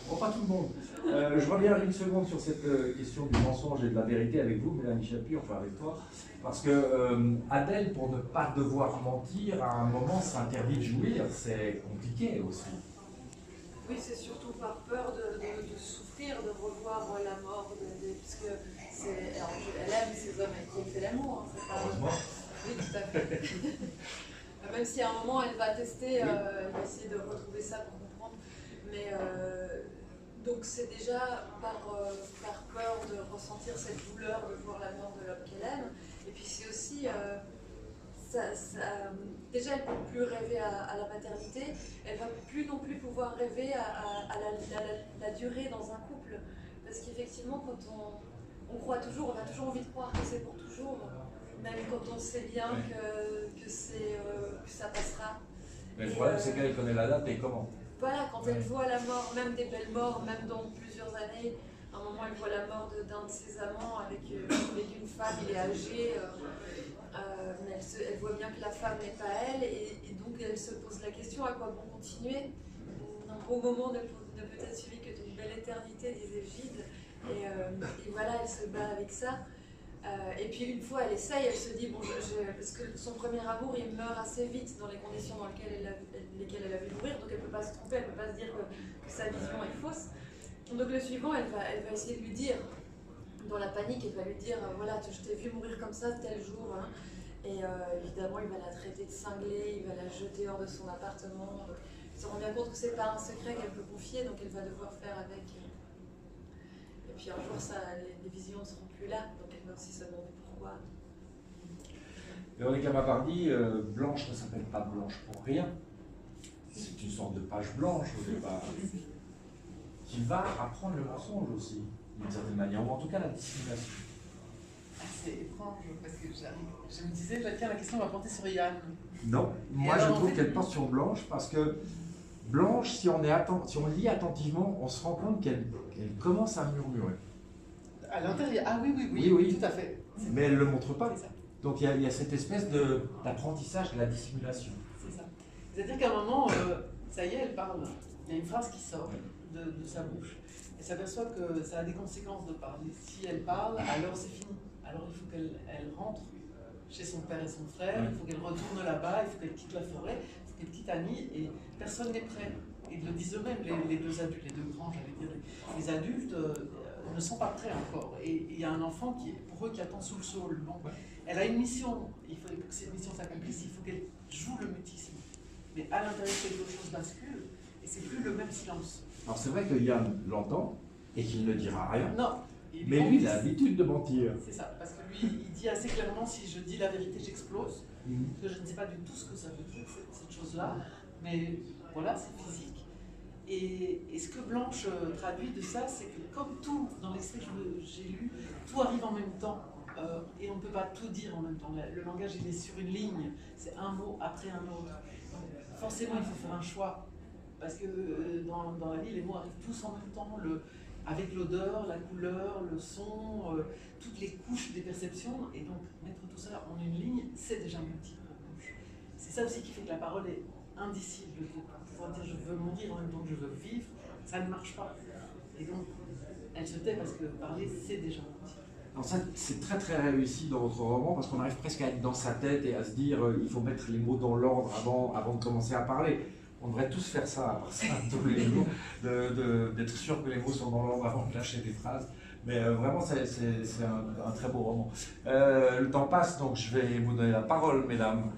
Bon, pas tout le monde. Je reviens une seconde sur cette question du mensonge et de la vérité avec vous, Mélanie Chaput, enfin avec toi. Parce que Adèle, pour ne pas devoir mentir, à un moment s'interdit de jouir, c'est compliqué aussi. Oui, c'est surtout par peur de souffrir, de revoir la mort, puisque elle aime ces hommes avec qui elle fait l'amour. Hein, Heureusement. Oui, tout à fait. même si à un moment elle va tester, elle va essayer de retrouver ça pour comprendre. Mais donc c'est déjà par peur de ressentir cette douleur de voir la mort de l'homme qu'elle aime. Et puis c'est aussi, déjà elle ne peut plus rêver à la maternité, elle ne va plus non plus pouvoir rêver à la durée dans un couple. Parce qu'effectivement quand on croit toujours, on a toujours envie de croire que c'est pour toujours, même quand on sait bien que ça passera. Mais le problème, c'est qu'elle connaît la date et comment. Voilà, quand elle voit la mort, même des belles morts, même dans plusieurs années, à un moment elle voit la mort d'un de ses amants avec une femme, il est âgé, mais elle voit bien que la femme n'est pas elle, et donc elle se pose la question à quoi bon continuer. Un beau moment ne peut être suivi que d'une belle éternité, disait Gide, et voilà, elle se bat avec ça. Et puis une fois elle essaye, elle se dit, bon, parce que son premier amour il meurt assez vite dans les conditions dans lesquelles elle a vu mourir, donc elle ne peut pas se tromper, elle ne peut pas se dire que sa vision est fausse. Donc le suivant, elle va essayer de lui dire, dans la panique, elle va lui dire, voilà, je t'ai vu mourir comme ça tel jour, hein. Et évidemment il va la traiter de cinglée, il va la jeter hors de son appartement. Donc, elle se rend bien compte que c'est pas un secret qu'elle peut confier, donc elle va devoir faire avec. Et puis un jour, les visions ne seront plus là, donc elle va aussi se demander pourquoi. Véronica Mapardi, Blanche ne s'appelle pas Blanche pour rien. C'est une sorte de page blanche au départ. Qui va apprendre le mensonge aussi, d'une certaine manière, ou en tout cas la dissimulation. C'est étrange, parce que je me disais, tiens, la question va porter sur Yann. Non, moi je trouve qu'elle porte sur Blanche parce que Blanche, si on lit attentivement, on se rend compte qu'elle commence à murmurer. À l'intérieur, ah oui, tout à fait. Mais elle ne le montre pas. C'est ça. Donc il y a cette espèce d'apprentissage de la dissimulation. C'est ça. C'est-à-dire qu'à un moment, ça y est, elle parle. Il y a une phrase qui sort de sa bouche. Elle s'aperçoit que ça a des conséquences de parler. Si elle parle, alors c'est fini. Alors il faut qu'elle rentre chez son père et son frère, il faut qu'elle retourne là-bas, il faut qu'elle quitte la forêt, il faut qu'elle quitte Annie, et personne n'est prêt. Ils le disent eux-mêmes, les deux adultes, les deux grands, j'allais dire. Les adultes ne sont pas prêts encore. Et il y a un enfant pour eux qui attend sous le saule. Bon, elle a une mission, il faut que cette mission s'accomplisse, il faut qu'elle joue le mutisme. Mais à l'intérieur, quelque chose bascule, et c'est plus le même silence. Alors c'est vrai que Yann l'entend et qu'il ne dira rien. Non. Mais lui, il a l'habitude de mentir. C'est ça, parce que lui, il dit assez clairement, si je dis la vérité, j'explose. Que je ne sais pas du tout ce que ça veut dire, cette chose-là. Mais voilà, c'est physique. Et ce que Blanche traduit de ça, c'est que comme tout, dans l'extrait que j'ai lu, tout arrive en même temps. Et on ne peut pas tout dire en même temps. Le langage, il est sur une ligne. C'est un mot après un autre. Donc, forcément, il faut faire un choix. Parce que dans la vie, les mots arrivent tous en même temps. Avec l'odeur, la couleur, le son, toutes les couches des perceptions. Et donc, mettre tout ça en une ligne, c'est déjà multiple. C'est ça aussi qui fait que la parole est indicible. Pouvoir dire je veux mourir en même temps que je veux vivre, ça ne marche pas. Et donc, elle se tait parce que parler, c'est déjà multiple. Alors ça, c'est très très réussi dans votre roman parce qu'on arrive presque à être dans sa tête et à se dire il faut mettre les mots dans l'ordre avant de commencer à parler. On devrait tous faire ça, à part ça, tous les jours, d'être sûr que les mots sont dans l'ordre avant de lâcher des phrases. Mais vraiment, c'est un très beau roman. Le temps passe, donc je vais vous donner la parole, mesdames.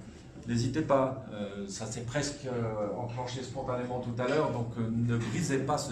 N'hésitez pas, ça s'est presque enclenché spontanément tout à l'heure, donc ne brisez pas ce...